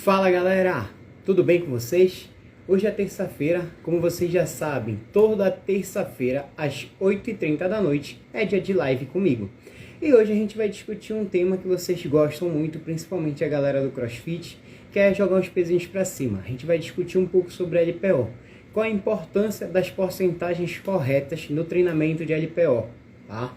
Fala galera, tudo bem com vocês? Hoje é terça-feira, como vocês já sabem, toda terça-feira às 8h30 da noite é dia de live comigo. E hoje a gente vai discutir um tema que vocês gostam muito, principalmente a galera do CrossFit, que é jogar uns pezinhos para cima. A gente vai discutir um pouco sobre LPO, qual a importância das porcentagens corretas no treinamento de LPO, tá?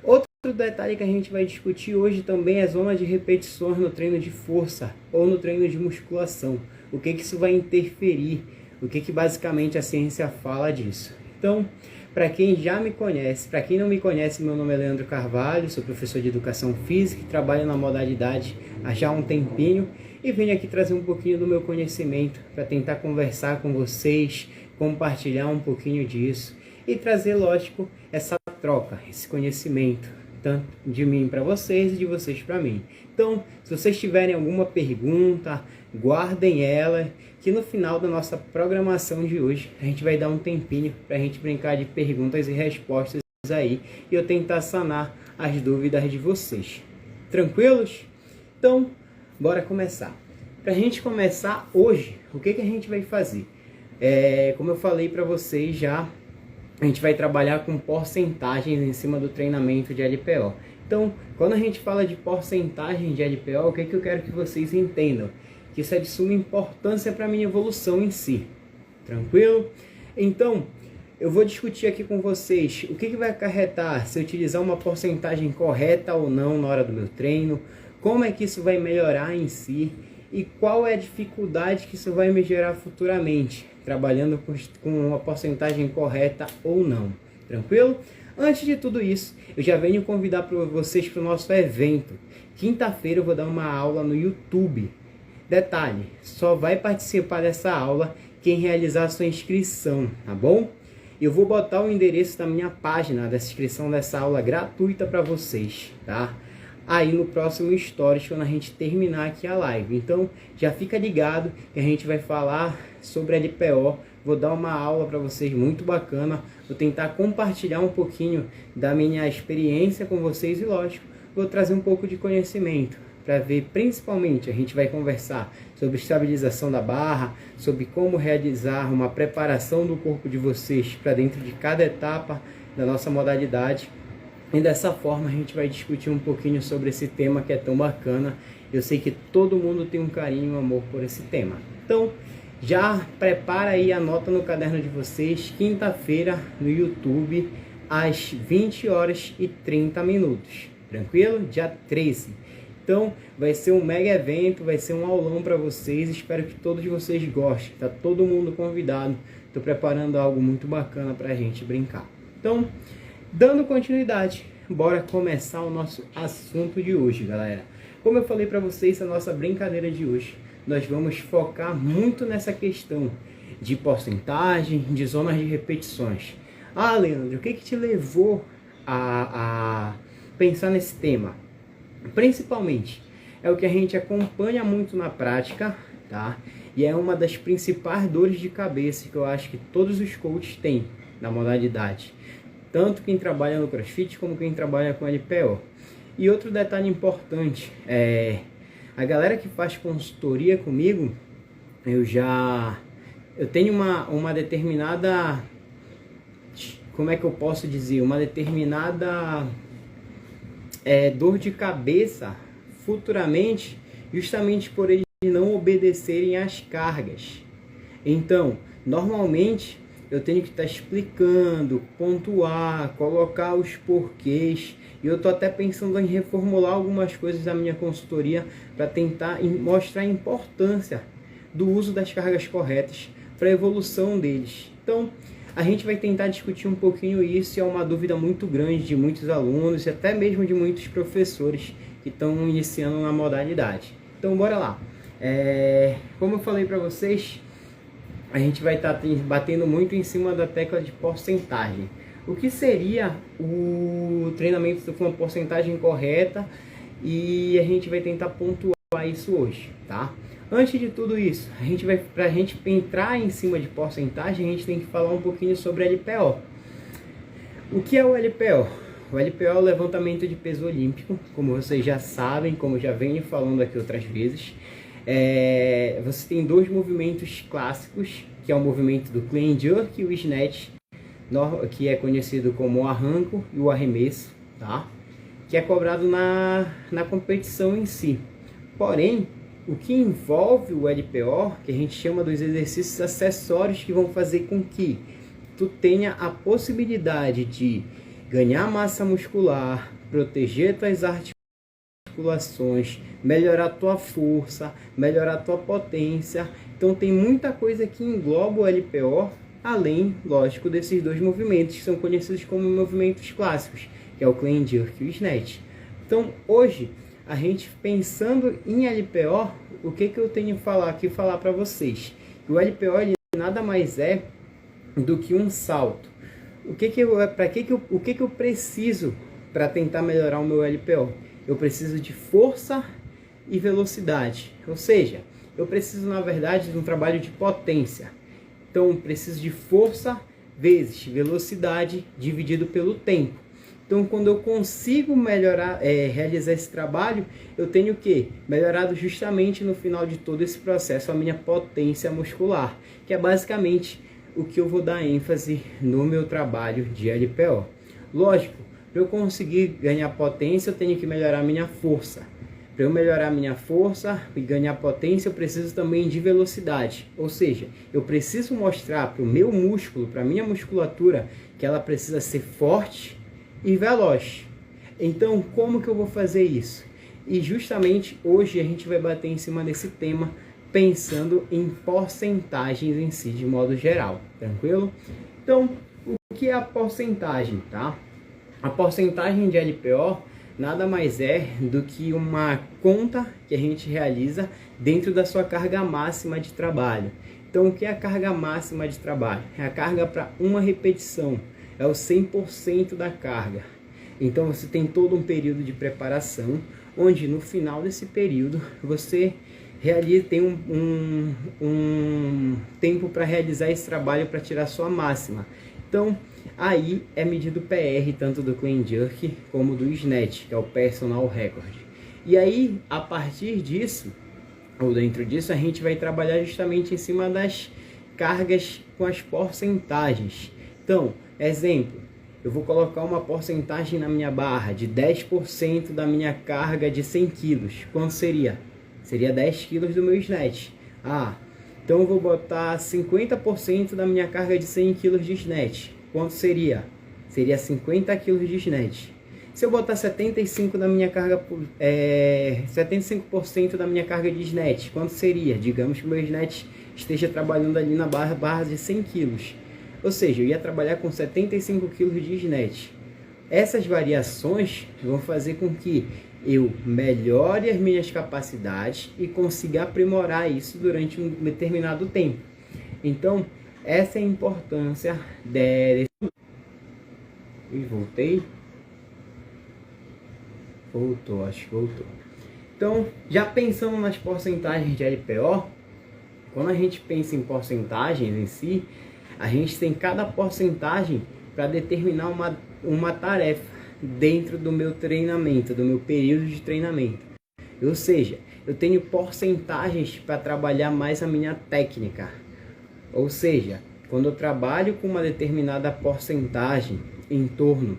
Outro detalhe que a gente vai discutir hoje também é a zona de repetições no treino de força ou no treino de musculação. O que isso vai interferir, o que basicamente a ciência fala disso. Então, para quem já me conhece, para quem não me conhece, meu nome é Leandro Carvalho, sou professor de Educação Física, trabalho na modalidade há já um tempinho e venho aqui trazer um pouquinho do meu conhecimento para tentar conversar com vocês, compartilhar um pouquinho disso e trazer, lógico, essa troca, esse conhecimento, tanto de mim para vocês e de vocês para mim. Então, se vocês tiverem alguma pergunta, guardem ela, que no final da nossa programação de hoje, a gente vai dar um tempinho para a gente brincar de perguntas e respostas aí, e eu tentar sanar as dúvidas de vocês. Tranquilos? Então, bora começar. Para a gente começar hoje, o que a gente vai fazer? Como eu falei para vocês já, a gente vai trabalhar com porcentagens em cima do treinamento de LPO. Então, quando a gente fala de porcentagem de LPO, o que eu quero que vocês entendam? Que isso é de suma importância para a minha evolução em si. Tranquilo? Então, eu vou discutir aqui com vocês o que vai acarretar se eu utilizar uma porcentagem correta ou não na hora do meu treino, como é que isso vai melhorar em si e qual é a dificuldade que isso vai me gerar futuramente, trabalhando com uma porcentagem correta ou não. Tranquilo? Antes de tudo isso, eu já venho convidar vocês para o nosso evento. Quinta-feira eu vou dar uma aula no YouTube. Detalhe, só vai participar dessa aula quem realizar a sua inscrição, tá bom? Eu vou botar o endereço da minha página da inscrição dessa aula gratuita para vocês, tá? Aí no próximo Stories, quando a gente terminar aqui a live. Então, já fica ligado que a gente vai falar sobre LPO. Vou dar uma aula para vocês muito bacana. Vou tentar compartilhar um pouquinho da minha experiência com vocês e, lógico, vou trazer um pouco de conhecimento para ver, principalmente, a gente vai conversar sobre estabilização da barra, sobre como realizar uma preparação do corpo de vocês para dentro de cada etapa da nossa modalidade. E dessa forma a gente vai discutir um pouquinho sobre esse tema que é tão bacana. Eu sei que todo mundo tem um carinho e um amor por esse tema. Então, já prepara aí, anota no caderno de vocês, quinta-feira no YouTube, às 20h30. Tranquilo? Dia 13. Então, vai ser um mega evento, vai ser um aulão para vocês. Espero que todos vocês gostem. Tá todo mundo convidado. Estou preparando algo muito bacana para a gente brincar. Então, dando continuidade, bora começar o nosso assunto de hoje, galera. Como eu falei para vocês, a nossa brincadeira de hoje, nós vamos focar muito nessa questão de porcentagem, de zonas de repetições. Ah, Leandro, o que te levou a pensar nesse tema? Principalmente, é o que a gente acompanha muito na prática, tá? E é uma das principais dores de cabeça que eu acho que todos os coaches têm na modalidade. Tanto quem trabalha no CrossFit como quem trabalha com LPO. E outro detalhe importante, a galera que faz consultoria comigo, eu tenho uma determinada, como é que eu posso dizer, uma determinada dor de cabeça futuramente, justamente por eles não obedecerem às cargas. Então, normalmente, eu tenho que estar explicando, pontuar, colocar os porquês. E eu estou até pensando em reformular algumas coisas da minha consultoria para tentar mostrar a importância do uso das cargas corretas para a evolução deles. Então, a gente vai tentar discutir um pouquinho isso, e é uma dúvida muito grande de muitos alunos e até mesmo de muitos professores que estão iniciando na modalidade. Então, bora lá. Como eu falei para vocês, a gente vai estar batendo muito em cima da tecla de porcentagem. O que seria o treinamento com uma porcentagem correta? E a gente vai tentar pontuar isso hoje, tá? Antes de tudo isso, para a gente entrar em cima de porcentagem, a gente tem que falar um pouquinho sobre LPO. O que é o LPO? O LPO é o levantamento de peso olímpico, como vocês já sabem, como eu já venho falando aqui outras vezes. Você tem dois movimentos clássicos, que é o movimento do clean jerk e o snatch, que é conhecido como o arranco e o arremesso, tá? Que é cobrado na competição em si. Porém, o que envolve o LPO, que a gente chama dos exercícios acessórios, que vão fazer com que tu tenha a possibilidade de ganhar massa muscular, proteger tuas articulações, melhorar tua força, melhorar tua potência. Então tem muita coisa que engloba o LPO, além, lógico, desses dois movimentos que são conhecidos como movimentos clássicos, que é o clean jerk e o snatch. Então hoje, a gente pensando em LPO, o que eu tenho que falar para vocês? O LPO ele nada mais é do que um salto. O que eu preciso para tentar melhorar o meu LPO? Eu preciso de força e velocidade. Ou seja, eu preciso na verdade de um trabalho de potência. Então, eu preciso de força vezes velocidade dividido pelo tempo. Então, quando eu consigo melhorar, realizar esse trabalho, eu tenho que melhorado justamente no final de todo esse processo a minha potência muscular, que é basicamente o que eu vou dar ênfase no meu trabalho de LPO. Lógico, para eu conseguir ganhar potência, eu tenho que melhorar minha força. Para eu melhorar minha força e ganhar potência, eu preciso também de velocidade. Ou seja, eu preciso mostrar para o meu músculo, para a minha musculatura, que ela precisa ser forte e veloz. Então, como que eu vou fazer isso? E justamente hoje a gente vai bater em cima desse tema, pensando em porcentagens em si, de modo geral, tranquilo? Então, o que é a porcentagem, tá? A porcentagem de LPO nada mais é do que uma conta que a gente realiza dentro da sua carga máxima de trabalho. Então, o que é a carga máxima de trabalho? É a carga para uma repetição, é o 100% da carga. Então, você tem todo um período de preparação, onde no final desse período você tem um tempo para realizar esse trabalho para tirar sua máxima. Então, aí é medido o PR, tanto do clean jerk como do snatch, que é o personal record. E aí, a partir disso, ou dentro disso, a gente vai trabalhar justamente em cima das cargas com as porcentagens. Então, exemplo, eu vou colocar uma porcentagem na minha barra de 10% da minha carga de 100 kg. Quanto seria? Seria 10 kg do meu snatch. Então eu vou botar 50% da minha carga de 100 kg de snatch. Quanto seria? Seria 50 kg de snatch. Se eu botar 75% da minha carga, 75% da minha carga de snatch, quanto seria? Digamos que o meu snatch esteja trabalhando ali na barra de 100 kg. Ou seja, eu ia trabalhar com 75 kg de snatch. Essas variações vão fazer com que eu melhore as minhas capacidades e consiga aprimorar isso durante um determinado tempo. Então, essa é a importância desse... Voltei. Voltou, acho que voltou. Então, já pensando nas porcentagens de LPO, quando a gente pensa em porcentagens em si, a gente tem cada porcentagem para determinar uma tarefa dentro do meu treinamento, do meu período de treinamento. Ou seja, eu tenho porcentagens para trabalhar mais a minha técnica. Ou seja, quando eu trabalho com uma determinada porcentagem em torno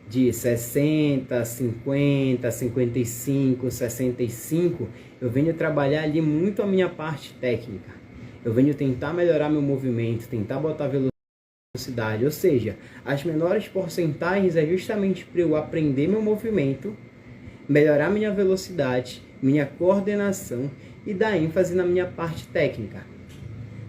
de 60, 50, 55, 65, eu venho trabalhar ali muito a minha parte técnica. Eu venho tentar melhorar meu movimento, tentar botar velocidade. Ou seja, as menores porcentagens é justamente para eu aprender meu movimento, melhorar minha velocidade, minha coordenação e dar ênfase na minha parte técnica.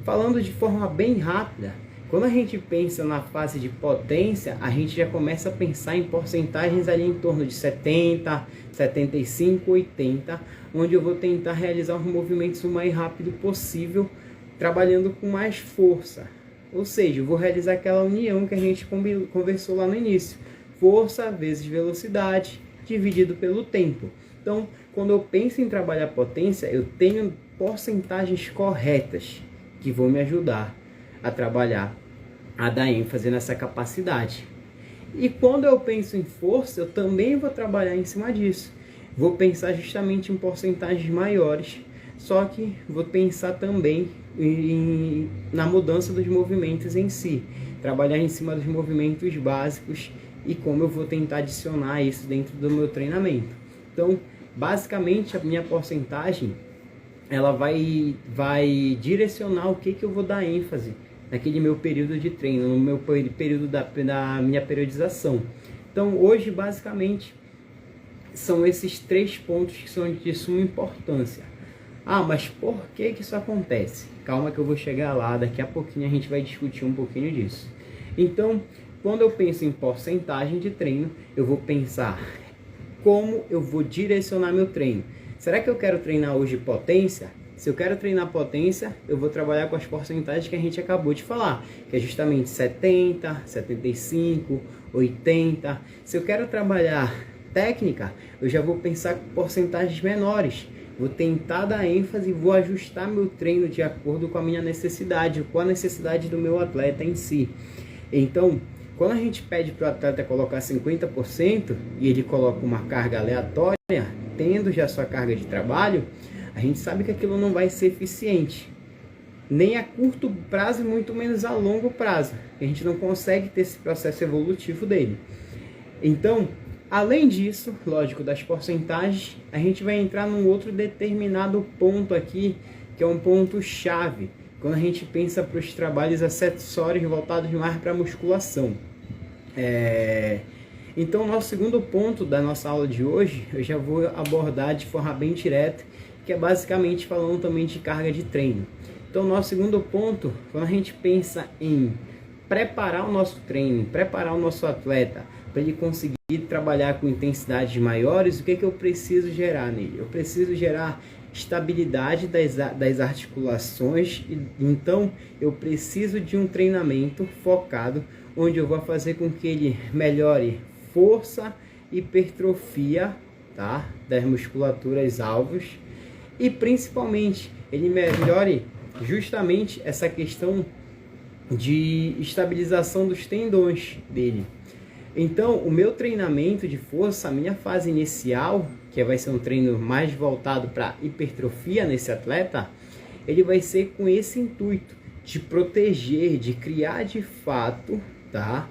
Falando de forma bem rápida, quando a gente pensa na fase de potência, a gente já começa a pensar em porcentagens ali em torno de 70, 75, 80, onde eu vou tentar realizar os movimentos o mais rápido possível, trabalhando com mais força. Ou seja, eu vou realizar aquela união que a gente conversou lá no início. Força vezes velocidade dividido pelo tempo. Então, quando eu penso em trabalhar potência, eu tenho porcentagens corretas que vão me ajudar a trabalhar, a dar ênfase nessa capacidade. E quando eu penso em força, eu também vou trabalhar em cima disso. Vou pensar justamente em porcentagens maiores só que vou pensar também na mudança dos movimentos em si, trabalhar em cima dos movimentos básicos e como eu vou tentar adicionar isso dentro do meu treinamento. Então, basicamente, a minha porcentagem, ela vai direcionar o que eu vou dar ênfase naquele meu período de treino, no meu período da minha periodização. Então, hoje, basicamente, são esses 3 pontos que são de suma importância. Ah, mas por que isso acontece? Calma que eu vou chegar lá, daqui a pouquinho a gente vai discutir um pouquinho disso. Então, quando eu penso em porcentagem de treino, eu vou pensar como eu vou direcionar meu treino. Será que eu quero treinar hoje potência? Se eu quero treinar potência, eu vou trabalhar com as porcentagens que a gente acabou de falar, que é justamente 70, 75, 80. Se eu quero trabalhar técnica, eu já vou pensar com porcentagens menores. Vou tentar dar ênfase e vou ajustar meu treino de acordo com a minha necessidade, com a necessidade do meu atleta em si. Então, quando a gente pede para o atleta colocar 50% e ele coloca uma carga aleatória, tendo já sua carga de trabalho, a gente sabe que aquilo não vai ser eficiente. Nem a curto prazo e muito menos a longo prazo. A gente não consegue ter esse processo evolutivo dele. Então, além disso, lógico, das porcentagens, a gente vai entrar num outro determinado ponto aqui, que é um ponto chave, quando a gente pensa para os trabalhos acessórios voltados mais para a musculação. Então, nosso segundo ponto da nossa aula de hoje, eu já vou abordar de forma bem direta, que é basicamente falando também de carga de treino. Então, nosso segundo ponto, quando a gente pensa em preparar o nosso treino, preparar o nosso atleta para ele conseguir trabalhar com intensidades maiores, o que eu preciso gerar nele? Eu preciso gerar estabilidade das articulações, então eu preciso de um treinamento focado, onde eu vou fazer com que ele melhore força, hipertrofia, tá? Das musculaturas alvos, e principalmente ele melhore justamente essa questão de estabilização dos tendões dele. Então, o meu treinamento de força, a minha fase inicial, que vai ser um treino mais voltado para hipertrofia nesse atleta, ele vai ser com esse intuito de proteger, de criar de fato, tá?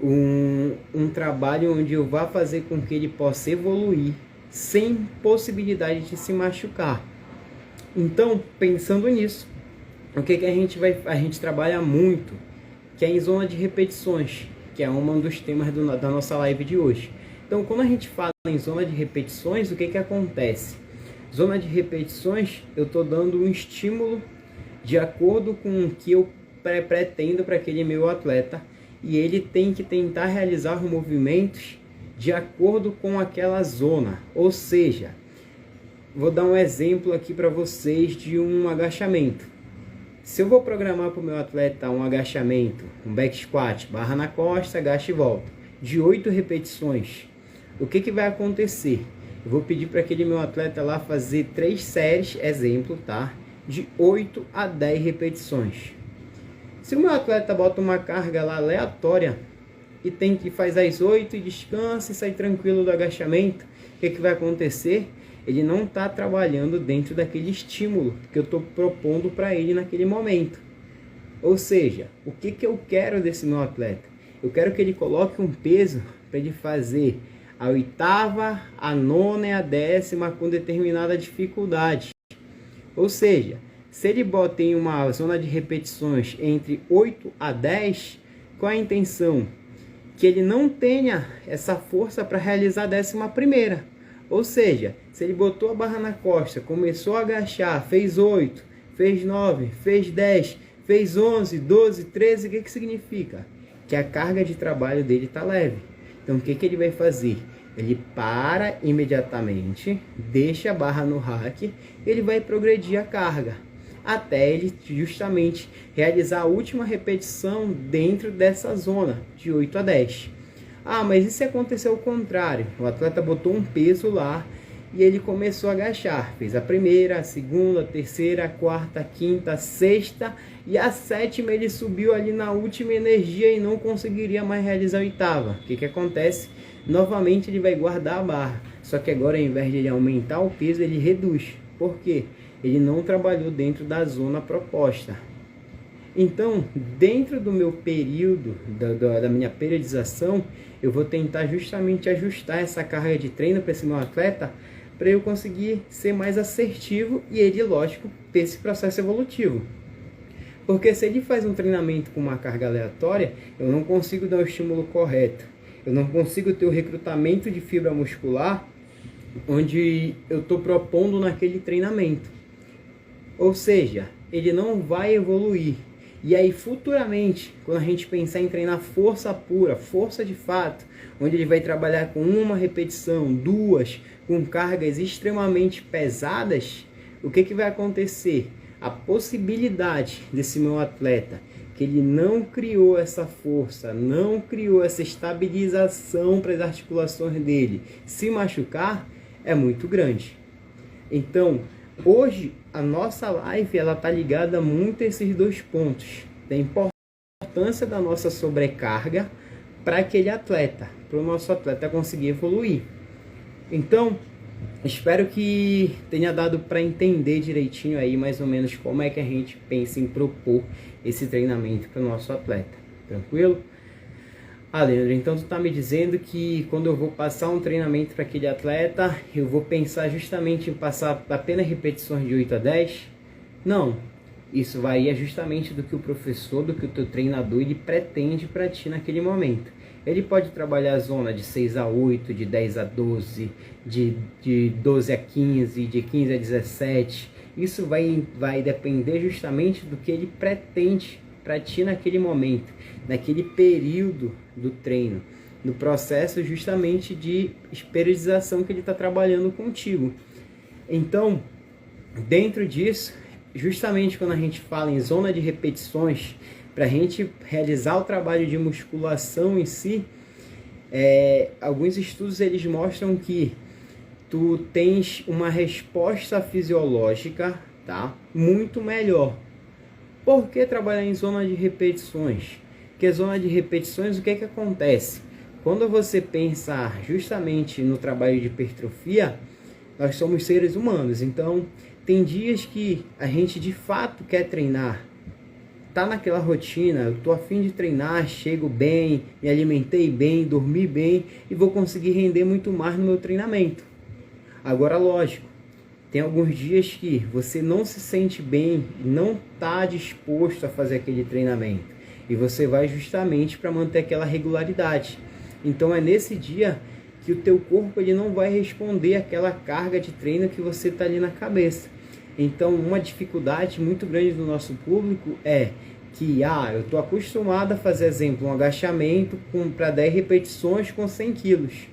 Um trabalho onde eu vá fazer com que ele possa evoluir sem possibilidade de se machucar. Então, pensando nisso, o que a gente trabalha muito, que é em zona de repetições, que é um dos temas da nossa live de hoje. Então, quando a gente fala em zona de repetições, o que acontece? Zona de repetições, eu estou dando um estímulo de acordo com o que eu pretendo para aquele meu atleta, e ele tem que tentar realizar os movimentos de acordo com aquela zona. Ou seja, vou dar um exemplo aqui para vocês de um agachamento. Se eu vou programar para o meu atleta um agachamento, um back squat, barra na costa, agacha e volta, de 8 repetições, o que vai acontecer? Eu vou pedir para aquele meu atleta lá fazer 3 séries, exemplo, tá? De 8 a 10 repetições. Se o meu atleta bota uma carga lá aleatória e tem que fazer as 8 e descansa e sai tranquilo do agachamento, o que vai acontecer? Ele não está trabalhando dentro daquele estímulo que eu estou propondo para ele naquele momento. Ou seja, o que eu quero desse meu atleta? Eu quero que ele coloque um peso para ele fazer a 8ª, a 9ª e a 10ª com determinada dificuldade. Ou seja, se ele bota em uma zona de repetições entre 8 a 10, qual é a intenção? Que ele não tenha essa força para realizar a 11ª. Ou seja, se ele botou a barra na costa, começou a agachar, fez 8, fez 9, fez 10, fez 11, 12, 13, o que significa? Que a carga de trabalho dele está leve. Então, o que ele vai fazer? Ele para imediatamente, deixa a barra no rack, ele vai progredir a carga, até ele justamente realizar a última repetição dentro dessa zona, de 8 a 10. Ah, mas e se aconteceu o contrário? O atleta botou um peso lá e ele começou a agachar. Fez a primeira, a segunda, a terceira, a quarta, a quinta, a sexta e a 7ª ele subiu ali na última energia e não conseguiria mais realizar a 8ª. O que acontece? Novamente ele vai guardar a barra. Só que agora, ao invés de ele aumentar o peso, ele reduz. Por quê? ele não trabalhou dentro da zona proposta. Então, dentro do meu período, da minha periodização, eu vou tentar justamente ajustar essa carga de treino para esse meu atleta, para eu conseguir ser mais assertivo e ele, lógico, ter esse processo evolutivo. Porque se ele faz um treinamento com uma carga aleatória, eu não consigo dar o estímulo correto. Eu não consigo ter o recrutamento de fibra muscular onde eu estou propondo naquele treinamento. Ou seja, ele não vai evoluir. E aí, futuramente, quando a gente pensar em treinar força pura, força de fato, onde ele vai trabalhar com uma repetição, duas, com cargas extremamente pesadas, o que vai acontecer? A possibilidade desse meu atleta, que ele não criou essa força, não criou essa estabilização para as articulações dele se machucar, é muito grande. Então, hoje, a nossa live está ligada muito a esses dois pontos. Da importância da nossa sobrecarga para aquele atleta, para o nosso atleta conseguir evoluir. Então, espero que tenha dado para entender direitinho aí, mais ou menos, como é que a gente pensa em propor esse treinamento para o nosso atleta. Tranquilo? Leandro, então tu tá me dizendo que quando eu vou passar um treinamento para aquele atleta, eu vou pensar justamente em passar apenas repetições de 8 a 10? Não, isso varia justamente do que o professor, do que o teu treinador, ele pretende para ti naquele momento. Ele pode trabalhar a zona de 6 a 8, de 10 a 12, de 12 a 15, de 15 a 17. Isso vai depender justamente do que ele pretende para ti naquele momento, naquele período do treino, no processo justamente de periodização que ele está trabalhando contigo. Então, dentro disso, justamente quando a gente fala em zona de repetições, para a gente realizar o trabalho de musculação em si, alguns estudos eles mostram que tu tens uma resposta fisiológica, tá, muito melhor. Por que trabalhar em zona de repetições? Porque zona de repetições, o que acontece? Quando você pensa justamente no trabalho de hipertrofia, nós somos seres humanos. Então, tem dias que a gente de fato quer treinar. Tá naquela rotina, eu tô a fim de treinar, chego bem, me alimentei bem, dormi bem e vou conseguir render muito mais no meu treinamento. Agora, lógico, tem alguns dias que você não se sente bem, não está disposto a fazer aquele treinamento. E você vai justamente para manter aquela regularidade. Então é nesse dia que o teu corpo ele não vai responder àquela carga de treino que você está ali na cabeça. Então uma dificuldade muito grande do nosso público é que eu estou acostumado a fazer, exemplo, um agachamento para 10 repetições com 100 quilos.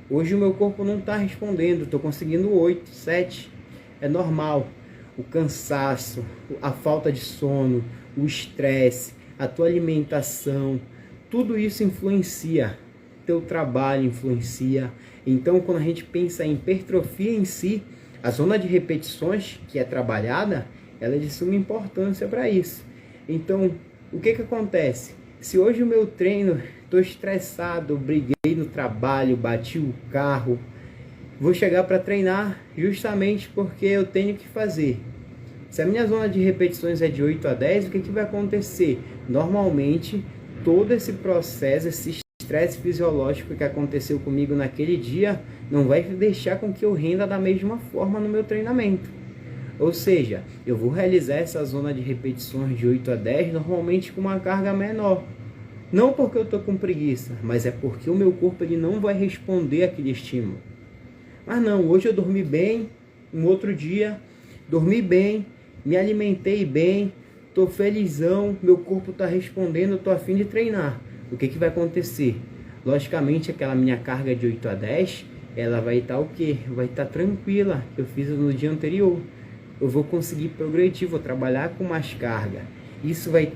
Hoje o meu corpo não está respondendo, estou conseguindo 8, 7. É normal. O cansaço, a falta de sono, o estresse, a tua alimentação, tudo isso influencia. Teu trabalho influencia. Então, quando a gente pensa em hipertrofia em si, a zona de repetições que é trabalhada, ela é de suma importância para isso. Então, o que acontece? Se hoje o meu treino, estou estressado, briguei no trabalho, bati o carro, vou chegar para treinar justamente porque eu tenho que fazer. Se a minha zona de repetições é de 8 a 10, o que vai acontecer? Normalmente, todo esse processo, esse estresse fisiológico que aconteceu comigo naquele dia, não vai deixar com que eu renda da mesma forma no meu treinamento. Ou seja, eu vou realizar essa zona de repetições de 8 a 10, normalmente com uma carga menor. Não porque eu estou com preguiça, mas é porque o meu corpo ele não vai responder àquele estímulo. Mas não, hoje eu dormi bem, um outro dia, dormi bem, me alimentei bem, estou felizão, meu corpo está respondendo, estou a fim de treinar. O que vai acontecer? Logicamente, aquela minha carga de 8 a 10, ela vai estar o quê? Vai estar tranquila, eu fiz no dia anterior. Eu vou conseguir progredir, vou trabalhar com mais carga. Isso vai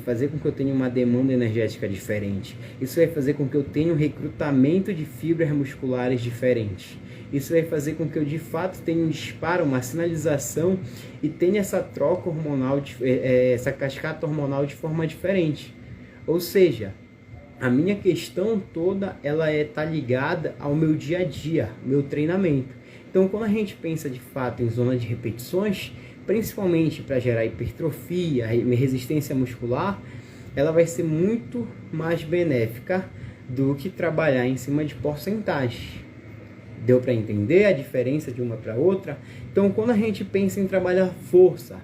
fazer com que eu tenha uma demanda energética diferente. Isso vai fazer com que eu tenha um recrutamento de fibras musculares diferentes. Isso vai fazer com que eu de fato tenha um disparo, uma sinalização e tenha essa troca hormonal, essa cascata hormonal de forma diferente. Ou seja, a minha questão toda ela tá ligada ao meu dia a dia, meu treinamento. Então, quando a gente pensa de fato em zona de repetições, principalmente para gerar hipertrofia, resistência muscular, ela vai ser muito mais benéfica do que trabalhar em cima de porcentagem. Deu para entender a diferença de uma para outra? Então, quando a gente pensa em trabalhar força,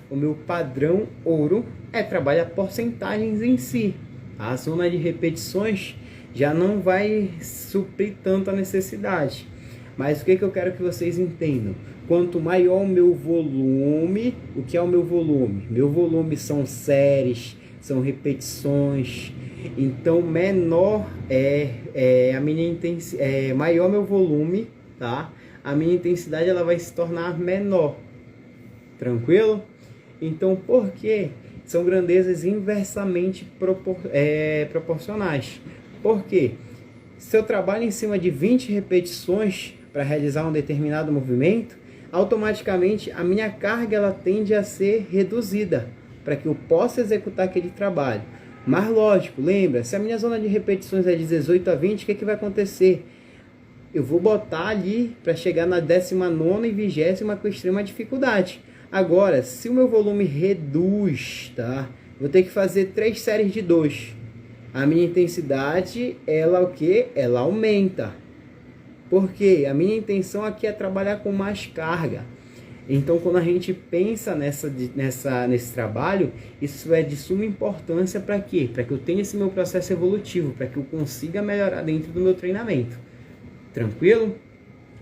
o meu padrão ouro é trabalhar porcentagens em si. A zona de repetições já não vai suprir tanto a necessidade. Mas o que eu quero que vocês entendam? Quanto maior o meu volume, o que é o meu volume? Meu volume são séries, são repetições. Então, menor a minha intensidade, maior meu volume, tá? A minha intensidade ela vai se tornar menor. Tranquilo? Então, por quê? São grandezas inversamente proporcionais. Por quê? Se eu trabalho em cima de 20 repetições para realizar um determinado movimento, automaticamente a minha carga ela tende a ser reduzida para que eu possa executar aquele trabalho. Mas lógico, lembra, se a minha zona de repetições é de 18 a 20, o que vai acontecer? Eu vou botar ali para chegar na 19ª e 20ª com extrema dificuldade. Agora, se o meu volume reduz, tá? Vou ter que fazer 3 séries de 2. A minha intensidade, ela o quê? Ela aumenta. Por quê? A minha intenção aqui é trabalhar com mais carga. Então, quando a gente pensa nesse trabalho, isso é de suma importância para quê? Para que eu tenha esse meu processo evolutivo, para que eu consiga melhorar dentro do meu treinamento. Tranquilo?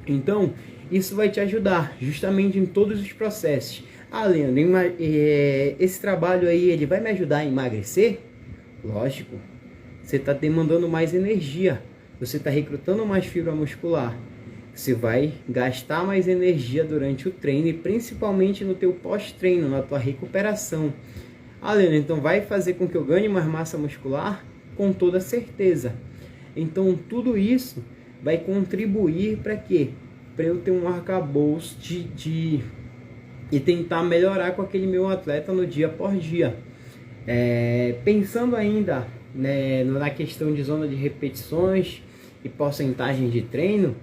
Então, isso vai te ajudar justamente em todos os processos. Ah, Leandro, esse trabalho aí, ele vai me ajudar a emagrecer? Lógico. Você está demandando mais energia. Você está recrutando mais fibra muscular. Você vai gastar mais energia durante o treino e principalmente no teu pós-treino, na tua recuperação. Ah, Leandro, então vai fazer com que eu ganhe mais massa muscular? Com toda certeza. Então, tudo isso vai contribuir para quê? Para eu ter um arcabouço e tentar melhorar com aquele meu atleta no dia após dia. Pensando ainda, né, na questão de zona de repetições e porcentagem de treino,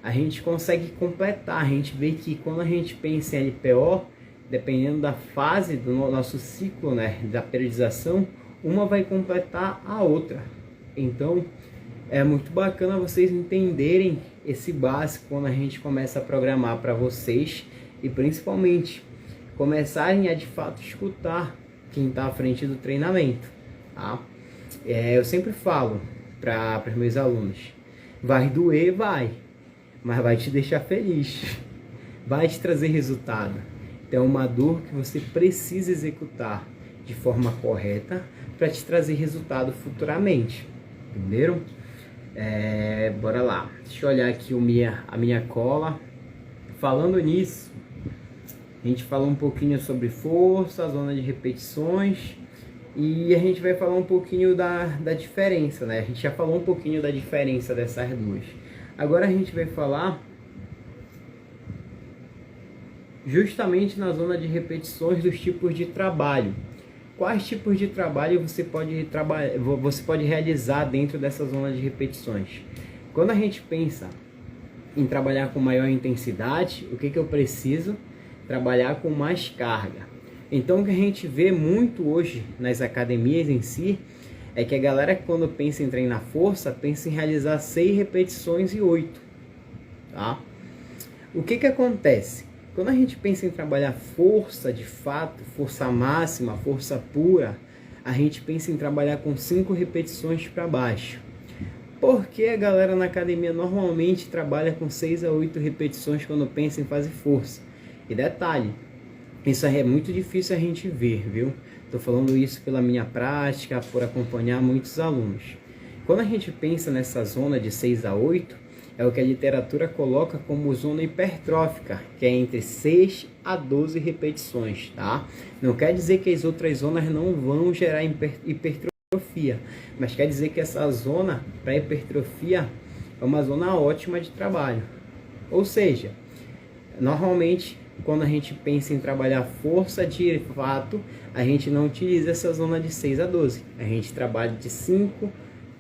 a gente consegue completar. A gente vê que quando a gente pensa em LPO, dependendo da fase do nosso ciclo, né, da periodização, uma vai completar a outra. Então, é muito bacana vocês entenderem esse básico quando a gente começa a programar para vocês e principalmente começarem a de fato escutar quem está à frente do treinamento, tá? Eu sempre falo para os meus alunos, vai doer, vai, mas vai te deixar feliz, vai te trazer resultado. Então é uma dor que você precisa executar de forma correta para te trazer resultado futuramente, entenderam? Bora lá, deixa eu olhar aqui a minha cola. Falando nisso, a gente falou um pouquinho sobre força, zona de repetições, e a gente vai falar um pouquinho da diferença, né? A gente já falou um pouquinho da diferença dessas duas. Agora a gente vai falar justamente na zona de repetições dos tipos de trabalho. Quais tipos de trabalho você pode realizar dentro dessa zona de repetições? Quando a gente pensa em trabalhar com maior intensidade, o que eu preciso? Trabalhar com mais carga. Então, o que a gente vê muito hoje nas academias em si, é que a galera, quando pensa em treinar força, pensa em realizar 6 repetições e 8. Tá? O que acontece? Quando a gente pensa em trabalhar força de fato, força máxima, força pura, a gente pensa em trabalhar com 5 repetições para baixo. Porque a galera na academia normalmente trabalha com 6 a 8 repetições quando pensa em fazer força. E detalhe, isso é muito difícil a gente ver, viu? Estou falando isso pela minha prática, por acompanhar muitos alunos. Quando a gente pensa nessa zona de 6 a 8, é o que a literatura coloca como zona hipertrófica, que é entre 6 a 12 repetições, tá? Não quer dizer que as outras zonas não vão gerar hipertrofia, mas quer dizer que essa zona para hipertrofia é uma zona ótima de trabalho. Ou seja, normalmente, quando a gente pensa em trabalhar força de fato, a gente não utiliza essa zona de 6 a 12. A gente trabalha de 5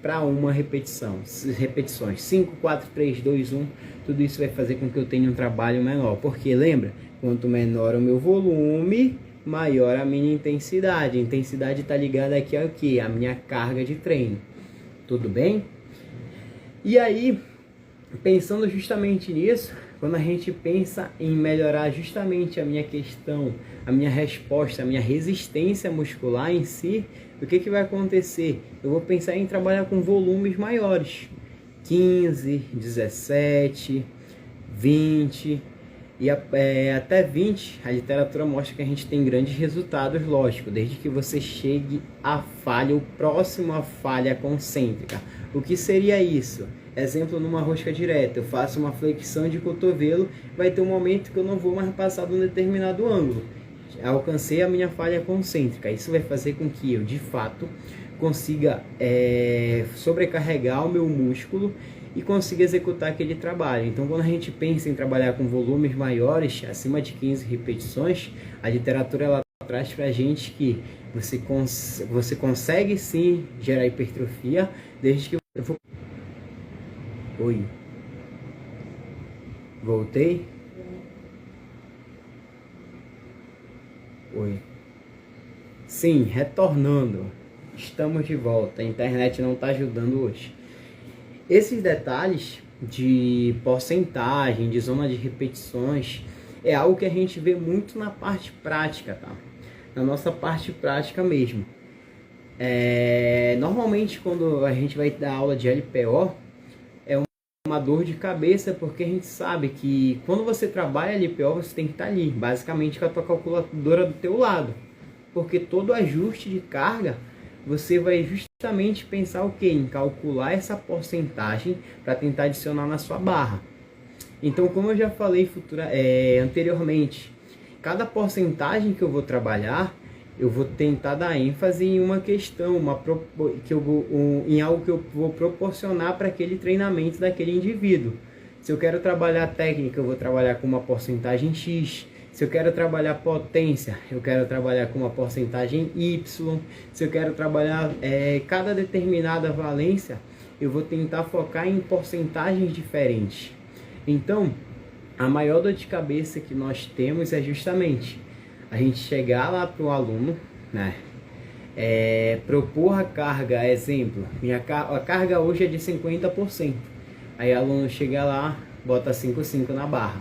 para uma repetição. Repetições 5, 4, 3, 2, 1. Tudo isso vai fazer com que eu tenha um trabalho menor. Porque lembra, quanto menor o meu volume, maior a minha intensidade. A intensidade está ligada aqui ao que? A minha carga de treino. Tudo bem? E aí, pensando justamente nisso, quando a gente pensa em melhorar justamente a minha questão, a minha resposta, a minha resistência muscular em si, o que vai acontecer? Eu vou pensar em trabalhar com volumes maiores, 15, 17, 20 e até 20. A literatura mostra que a gente tem grandes resultados, lógico, desde que você chegue à falha, o próximo à falha concêntrica. O que seria isso? Exemplo, numa rosca direta, eu faço uma flexão de cotovelo, vai ter um momento que eu não vou mais passar de um determinado ângulo. Alcancei a minha falha concêntrica. Isso vai fazer com que eu, de fato, consiga sobrecarregar o meu músculo e consiga executar aquele trabalho. Então, quando a gente pensa em trabalhar com volumes maiores, acima de 15 repetições, a literatura ela traz para a gente que você consegue sim gerar hipertrofia, desde que eu for... Oi. Voltei? Oi. Sim, retornando. Estamos de volta. A internet não está ajudando hoje. Esses detalhes de porcentagem, de zona de repetições, é algo que a gente vê muito na parte prática, tá? Na nossa parte prática mesmo. Normalmente, quando a gente vai dar aula de LPO, uma dor de cabeça, porque a gente sabe que quando você trabalha LPO, você tem que estar ali, basicamente com a tua calculadora do teu lado, porque todo ajuste de carga, você vai justamente pensar o que? Em calcular essa porcentagem para tentar adicionar na sua barra. Então, como eu já falei anteriormente, cada porcentagem que eu vou trabalhar, eu vou tentar dar ênfase em uma questão, em algo que eu vou proporcionar para aquele treinamento daquele indivíduo. Se eu quero trabalhar técnica, eu vou trabalhar com uma porcentagem X. Se eu quero trabalhar potência, eu quero trabalhar com uma porcentagem Y. Se eu quero trabalhar cada determinada valência, eu vou tentar focar em porcentagens diferentes. Então, a maior dor de cabeça que nós temos é justamente a gente chegar lá para o aluno, né? Propor a carga, exemplo, a carga hoje é de 50%. Aí o aluno chega lá, bota 5,5 na barra.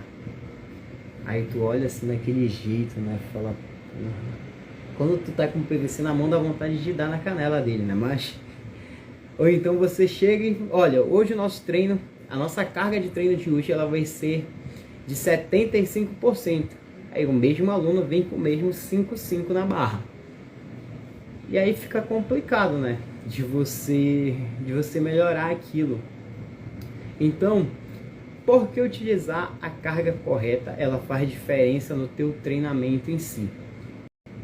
Aí tu olha assim daquele jeito, né? Fala, quando tu tá com o PVC na mão, dá vontade de dar na canela dele, né? Mas, ou então você chega e, olha, hoje o nosso treino, a nossa carga de treino de hoje, ela vai ser de 75%. Aí o mesmo aluno vem com o mesmo 5,5 na barra. E aí fica complicado, né? De você melhorar aquilo. Então, por que utilizar a carga correta? Ela faz diferença no teu treinamento em si.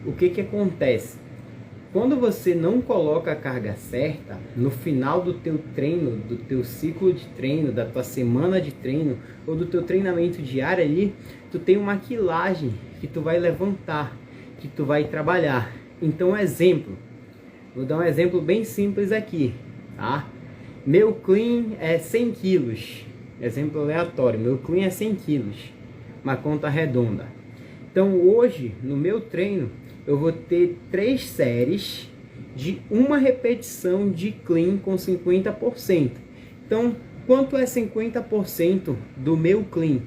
O que acontece? Quando você não coloca a carga certa, no final do teu treino, do teu ciclo de treino, da tua semana de treino, ou do teu treinamento diário ali, tu tem uma quilagem que tu vai levantar, que tu vai trabalhar. Então, exemplo, vou dar um exemplo bem simples aqui, tá? Meu clean é 100 quilos, exemplo aleatório, meu clean é 100 quilos, uma conta redonda. Então, hoje, no meu treino, eu vou ter 3 séries de uma repetição de clean com 50%. Então, quanto é 50% do meu clean?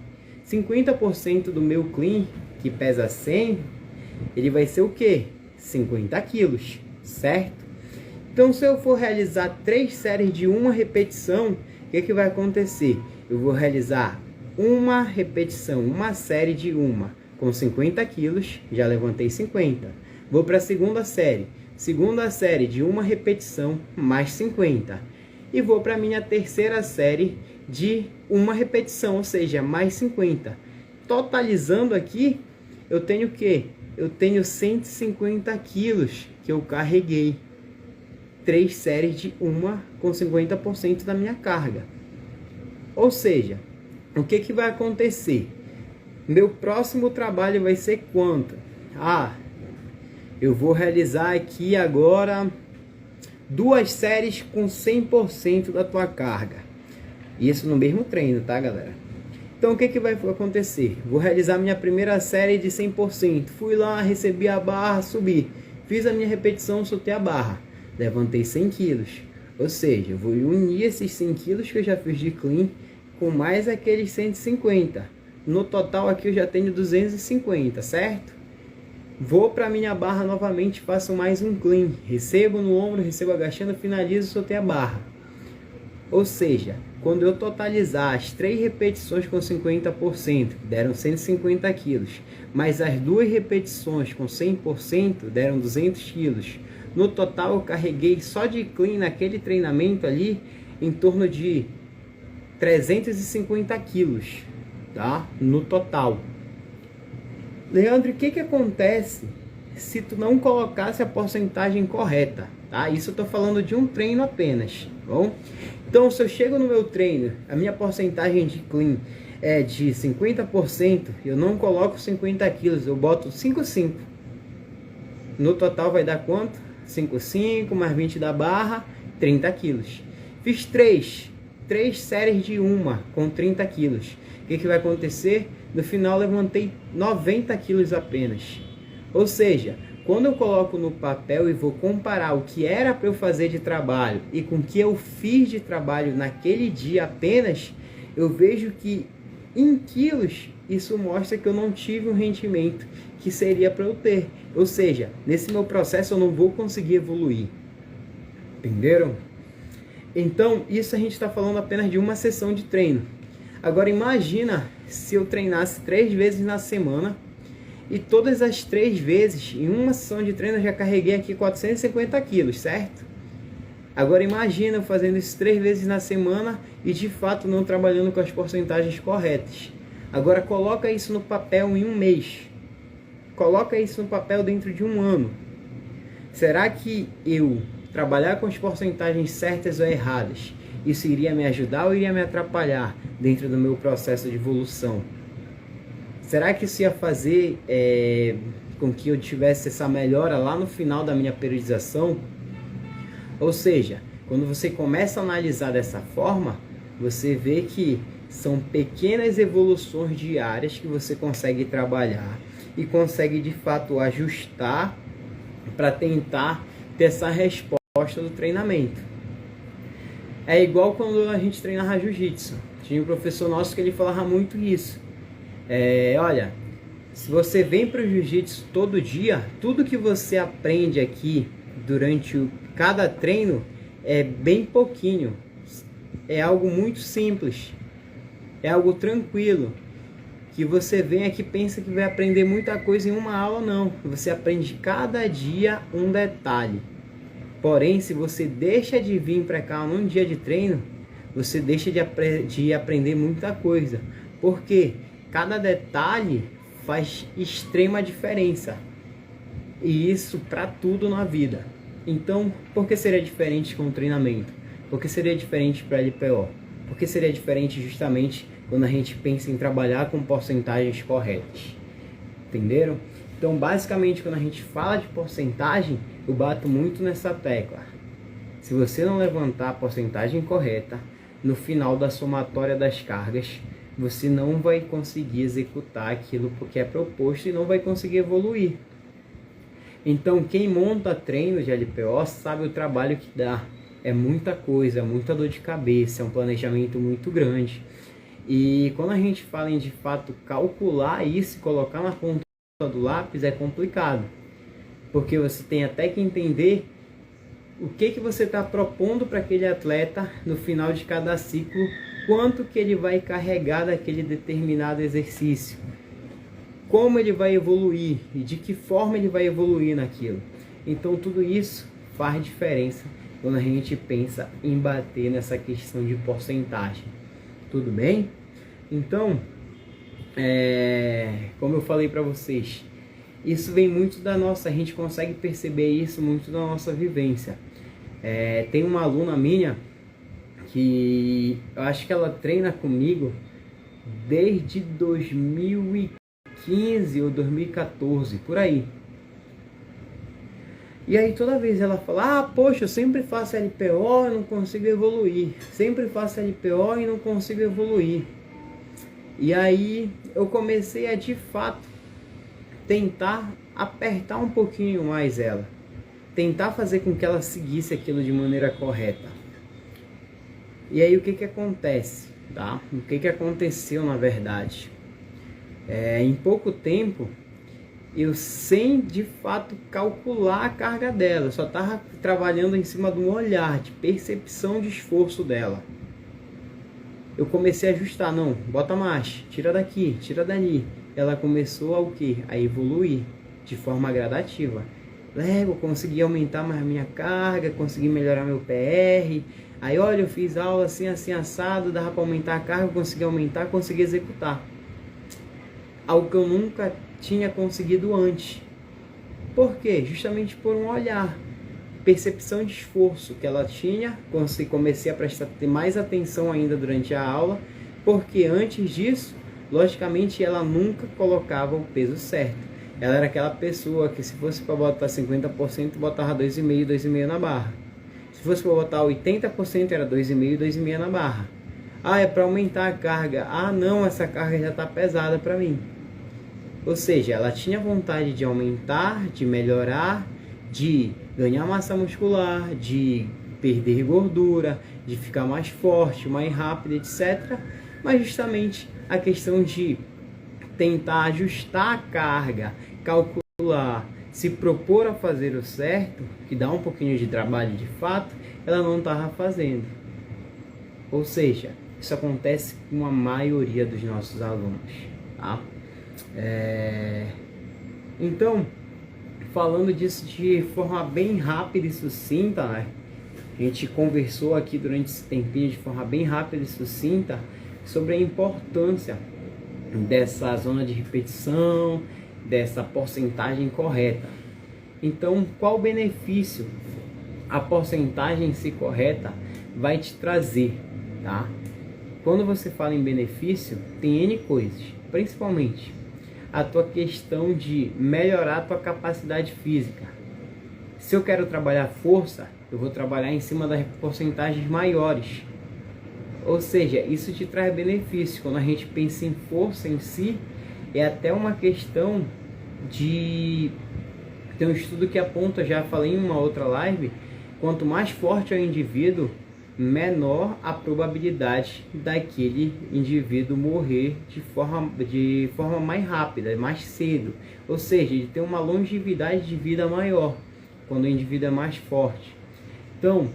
50% do meu clean, que pesa 100, ele vai ser o quê? 50 quilos, certo? Então, se eu for realizar 3 séries de uma repetição, o que vai acontecer? Eu vou realizar uma repetição, uma série de uma, com 50 quilos, já levantei 50. Vou para a segunda série de uma repetição mais 50. E vou para a minha terceira série de uma repetição, ou seja, mais 50. Totalizando aqui, eu tenho o quê? Eu tenho 150 quilos que eu carreguei. 3 séries de uma com 50% da minha carga. Ou seja, o que vai acontecer? Meu próximo trabalho vai ser quanto? Eu vou realizar aqui agora 2 séries com 100% da tua carga. Isso no mesmo treino, tá, galera? Então o que vai acontecer? Vou realizar minha primeira série de 100%. Fui lá, recebi a barra, subi. Fiz a minha repetição, soltei a barra. Levantei 100 quilos. Ou seja, eu vou unir esses 100 quilos que eu já fiz de clean com mais aqueles 150. No total aqui eu já tenho 250, certo? Vou para minha barra novamente, faço mais um clean. Recebo no ombro, recebo agachando, finalizo, soltei a barra. Ou seja, quando eu totalizar as 3 repetições com 50%, deram 150 quilos, mais as 2 repetições com 100%, deram 200 quilos. No total eu carreguei só de clean naquele treinamento ali, em torno de 350 quilos, tá? No total. Leandro, o que acontece se tu não colocasse a porcentagem correta, tá? Isso eu tô falando de um treino apenas, tá bom? Então, se eu chego no meu treino, a minha porcentagem de clean é de 50%, eu não coloco 50 quilos, eu boto 5,5. No total vai dar quanto? 5,5 mais 20 da barra, 30 quilos. Fiz 3 séries de uma com 30 quilos. O que vai acontecer? No final levantei 90 quilos apenas. Ou seja, quando eu coloco no papel e vou comparar o que era para eu fazer de trabalho e com o que eu fiz de trabalho naquele dia apenas, eu vejo que em quilos isso mostra que eu não tive um rendimento que seria para eu ter. Ou seja, nesse meu processo eu não vou conseguir evoluir. Entenderam? Então, isso a gente está falando apenas de uma sessão de treino. Agora imagina se eu treinasse 3 vezes na semana e todas as 3 vezes, em uma sessão de treino, eu já carreguei aqui 450 quilos, certo? Agora imagina eu fazendo isso 3 vezes na semana e de fato não trabalhando com as porcentagens corretas. Agora coloca isso no papel em um mês. Coloca isso no papel dentro de um ano. Será que eu trabalhar com as porcentagens certas ou erradas, isso iria me ajudar ou iria me atrapalhar dentro do meu processo de evolução? Será que isso ia fazer com que eu tivesse essa melhora lá no final da minha periodização? Ou seja, quando você começa a analisar dessa forma, você vê que são pequenas evoluções diárias que você consegue trabalhar e consegue de fato ajustar para tentar ter essa resposta do treinamento. É igual quando a gente treinava jiu-jitsu. Tinha um professor nosso que ele falava muito isso. Olha, se você vem para o jiu-jitsu todo dia, tudo que você aprende aqui durante cada treino é bem pouquinho. É algo muito simples. É algo tranquilo. Que você vem aqui e pensa que vai aprender muita coisa em uma aula, não. Você aprende cada dia um detalhe. Porém, se você deixa de vir para cá num dia de treino, você deixa de aprender muita coisa. Porque cada detalhe faz extrema diferença. E isso para tudo na vida. Então, por que seria diferente com o treinamento? Por que seria diferente para a LPO? Por que seria diferente justamente quando a gente pensa em trabalhar com porcentagens corretas? Entenderam? Então, basicamente, quando a gente fala de porcentagem, eu bato muito nessa tecla. Se você não levantar a porcentagem correta, no final da somatória das cargas, você não vai conseguir executar aquilo que é proposto e não vai conseguir evoluir. Então, quem monta treino de LPO sabe o trabalho que dá. É muita coisa, é muita dor de cabeça, é um planejamento muito grande. E quando a gente fala em de fato calcular isso e colocar na ponta do lápis, é complicado. Porque você tem até que entender o que você está propondo para aquele atleta no final de cada ciclo, quanto que ele vai carregar daquele determinado exercício, como ele vai evoluir e de que forma ele vai evoluir naquilo. Então tudo isso faz diferença quando a gente pensa em bater nessa questão de porcentagem. Tudo bem? Então, como eu falei para vocês, isso vem muito da nossa, a gente consegue perceber isso muito da nossa vivência. Tem uma aluna minha que eu acho que ela treina comigo desde 2015 ou 2014, por aí. E aí toda vez ela fala, ah, poxa, eu sempre faço LPO e não consigo evoluir. Sempre faço LPO e não consigo evoluir. E aí eu comecei a de fato tentar apertar um pouquinho mais ela. Tentar fazer com que ela seguisse aquilo de maneira correta. E aí o que que acontece? Tá? O que que aconteceu na verdade? Em pouco tempo, eu sem de fato calcular a carga dela, eu só estava trabalhando em cima de um olhar, de percepção de esforço dela. Eu comecei a ajustar, não, bota mais, tira daqui, tira dali. Ela começou a o quê? A evoluir de forma gradativa. Eu consegui aumentar mais a minha carga, consegui melhorar meu PR. Aí olha, eu fiz aula assim, assim, assado, dava para aumentar a carga, consegui aumentar, consegui executar. Algo que eu nunca tinha conseguido antes. Por quê? Justamente por um olhar, percepção de esforço que ela tinha. Comecei a prestar mais atenção ainda durante a aula, porque antes disso, logicamente, ela nunca colocava o peso certo. Ela era aquela pessoa que se fosse para botar 50%, botava 2,5, 2,5 na barra. Se fosse para botar 80%, era 2,5, 2,5 na barra. Ah, é para aumentar a carga. Ah, não, essa carga já está pesada para mim. Ou seja, ela tinha vontade de aumentar, de melhorar, de ganhar massa muscular, de perder gordura, de ficar mais forte, mais rápido, etc. Mas justamente a questão de tentar ajustar a carga, calcular, se propor a fazer o certo, que dá um pouquinho de trabalho de fato, ela não estava fazendo. Ou seja, isso acontece com a maioria dos nossos alunos, tá? Então, falando disso de forma bem rápida e sucinta, né? A gente conversou aqui durante esse tempinho de forma bem rápida e sucinta sobre a importância dessa zona de repetição, dessa porcentagem correta. Então, qual benefício a porcentagem em si correta vai te trazer, tá? Quando você fala em benefício, tem N coisas, principalmente a tua questão de melhorar a tua capacidade física. Se eu quero trabalhar força, eu vou trabalhar em cima das porcentagens maiores. Ou seja, isso te traz benefício. Quando a gente pensa em força em si, é até uma questão de... Tem um estudo que aponta, já falei em uma outra live, quanto mais forte é o indivíduo, menor a probabilidade daquele indivíduo morrer de forma mais rápida, mais cedo. Ou seja, de ter uma longevidade de vida maior, quando o indivíduo é mais forte. Então,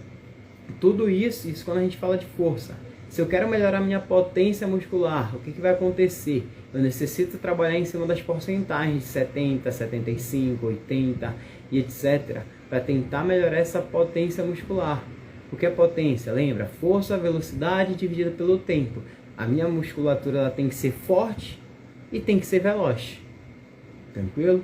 tudo isso quando a gente fala de força. Se eu quero melhorar minha potência muscular, o que vai acontecer? Eu necessito trabalhar em cima das porcentagens de 70, 75, 80 e etc. para tentar melhorar essa potência muscular. O que é potência? Lembra? Força, velocidade dividida pelo tempo. A minha musculatura ela tem que ser forte e tem que ser veloz. Tranquilo?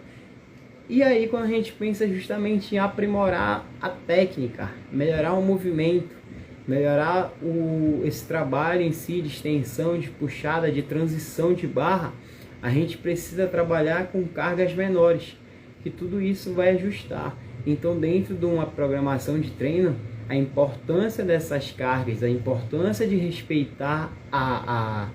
E aí quando a gente pensa justamente em aprimorar a técnica, melhorar o movimento, melhorar esse trabalho em si de extensão, de puxada, de transição de barra, a gente precisa trabalhar com cargas menores, que tudo isso vai ajustar. Então dentro de uma programação de treino, a importância dessas cargas, a importância de respeitar a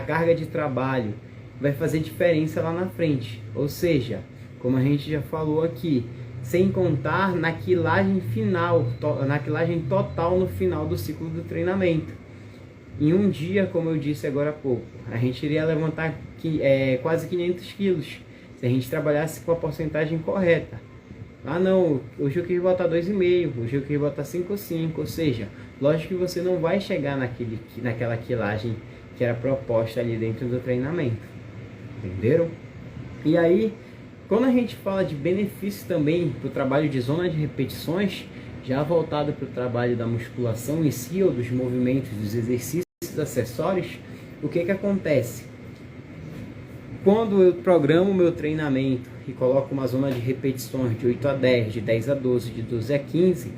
carga de trabalho vai fazer diferença lá na frente. Ou seja, como a gente já falou aqui, sem contar na quilagem final, na quilagem total no final do ciclo do treinamento. Em um dia, como eu disse agora há pouco, a gente iria levantar quase 500 quilos, se a gente trabalhasse com a porcentagem correta. Ah não, hoje eu queria botar 2,5, hoje eu queria botar 5,5, ou seja, lógico que você não vai chegar naquela quilagem que era proposta ali dentro do treinamento, entenderam? E aí, quando a gente fala de benefícios também para o trabalho de zona de repetições, já voltado para o trabalho da musculação em si, ou dos movimentos, dos exercícios acessórios, o que acontece? Quando eu programo o meu treinamento e coloco uma zona de repetições de 8 a 10, de 10 a 12, de 12 a 15,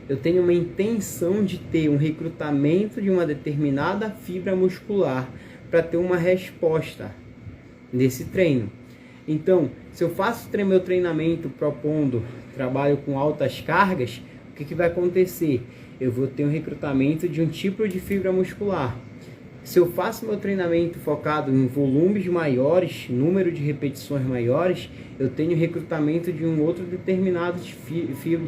eu tenho uma intenção de ter um recrutamento de uma determinada fibra muscular para ter uma resposta nesse treino. Então, se eu faço meu treinamento propondo trabalho com altas cargas, o que vai acontecer? Eu vou ter um recrutamento de um tipo de fibra muscular. Se eu faço meu treinamento focado em volumes maiores, número de repetições maiores, eu tenho recrutamento de um outro determinado de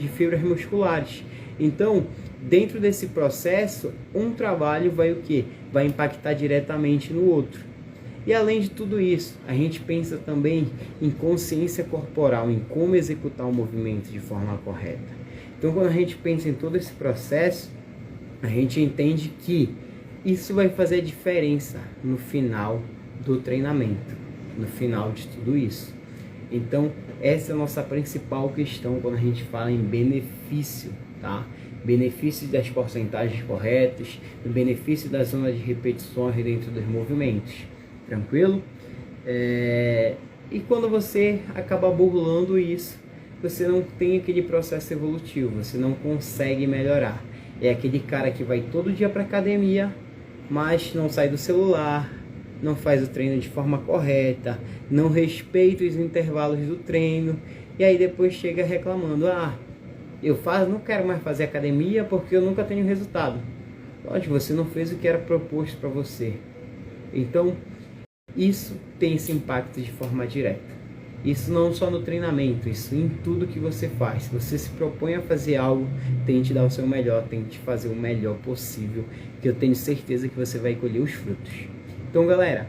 fibras musculares. Então, dentro desse processo, um trabalho vai o quê? Vai impactar diretamente no outro. E além de tudo isso, a gente pensa também em consciência corporal, em como executar o movimento de forma correta. Então, quando a gente pensa em todo esse processo, a gente entende que isso vai fazer a diferença no final do treinamento, no final de tudo isso. Então, essa é a nossa principal questão quando a gente fala em benefício, tá? Benefício das porcentagens corretas, o benefício da zona de repetições dentro dos movimentos. Tranquilo? E quando você acaba burlando isso, você não tem aquele processo evolutivo, você não consegue melhorar. É aquele cara que vai todo dia para academia, mas não sai do celular, não faz o treino de forma correta, não respeita os intervalos do treino, e aí depois chega reclamando: não quero mais fazer academia porque eu nunca tenho resultado. Lógico, você não fez o que era proposto para você. Então, isso tem esse impacto de forma direta. Isso não só no treinamento, isso em tudo que você faz. Se você se propõe a fazer algo, tente dar o seu melhor, tente fazer o melhor possível, que eu tenho certeza que você vai colher os frutos. Então, galera,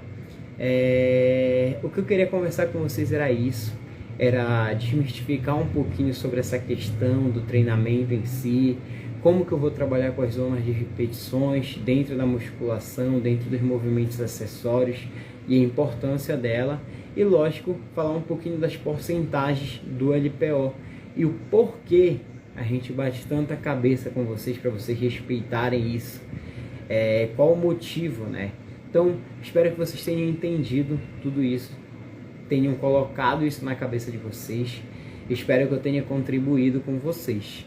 o que eu queria conversar com vocês era isso. Era desmistificar um pouquinho sobre essa questão do treinamento em si, como que eu vou trabalhar com as zonas de repetições dentro da musculação, dentro dos movimentos acessórios e a importância dela. E lógico, falar um pouquinho das porcentagens do LPO e o porquê a gente bate tanta cabeça com vocês para vocês respeitarem isso. Qual o motivo, né? Então, espero que vocês tenham entendido tudo isso, tenham colocado isso na cabeça de vocês. Espero que eu tenha contribuído com vocês.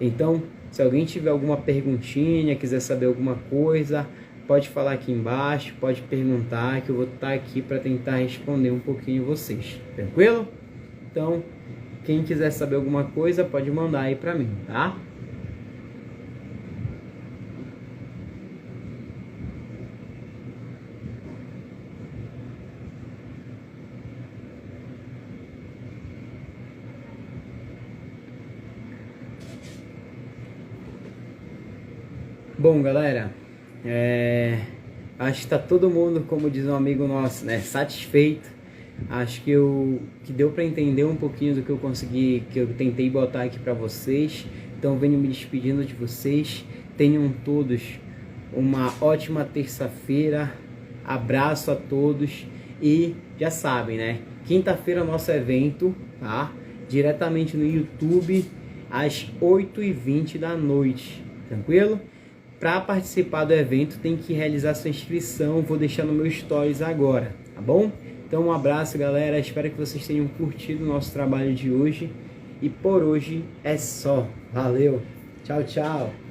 Então, se alguém tiver alguma perguntinha, quiser saber alguma coisa, pode falar aqui embaixo, pode perguntar, que eu vou estar aqui para tentar responder um pouquinho vocês. Tranquilo? Então, quem quiser saber alguma coisa, pode mandar aí para mim, tá? Bom, galera, acho que está todo mundo, como diz um amigo nosso, né, satisfeito. Acho que deu para entender um pouquinho do que eu consegui, que eu tentei botar aqui para vocês. Então, venho me despedindo de vocês. Tenham todos uma ótima terça-feira. Abraço a todos e já sabem, né? Quinta-feira é o nosso evento, tá? Diretamente no YouTube às 8h20 da noite, tranquilo? Para participar do evento tem que realizar sua inscrição, vou deixar no meu stories agora, tá bom? Então um abraço, galera, espero que vocês tenham curtido o nosso trabalho de hoje e por hoje é só. Valeu, tchau, tchau!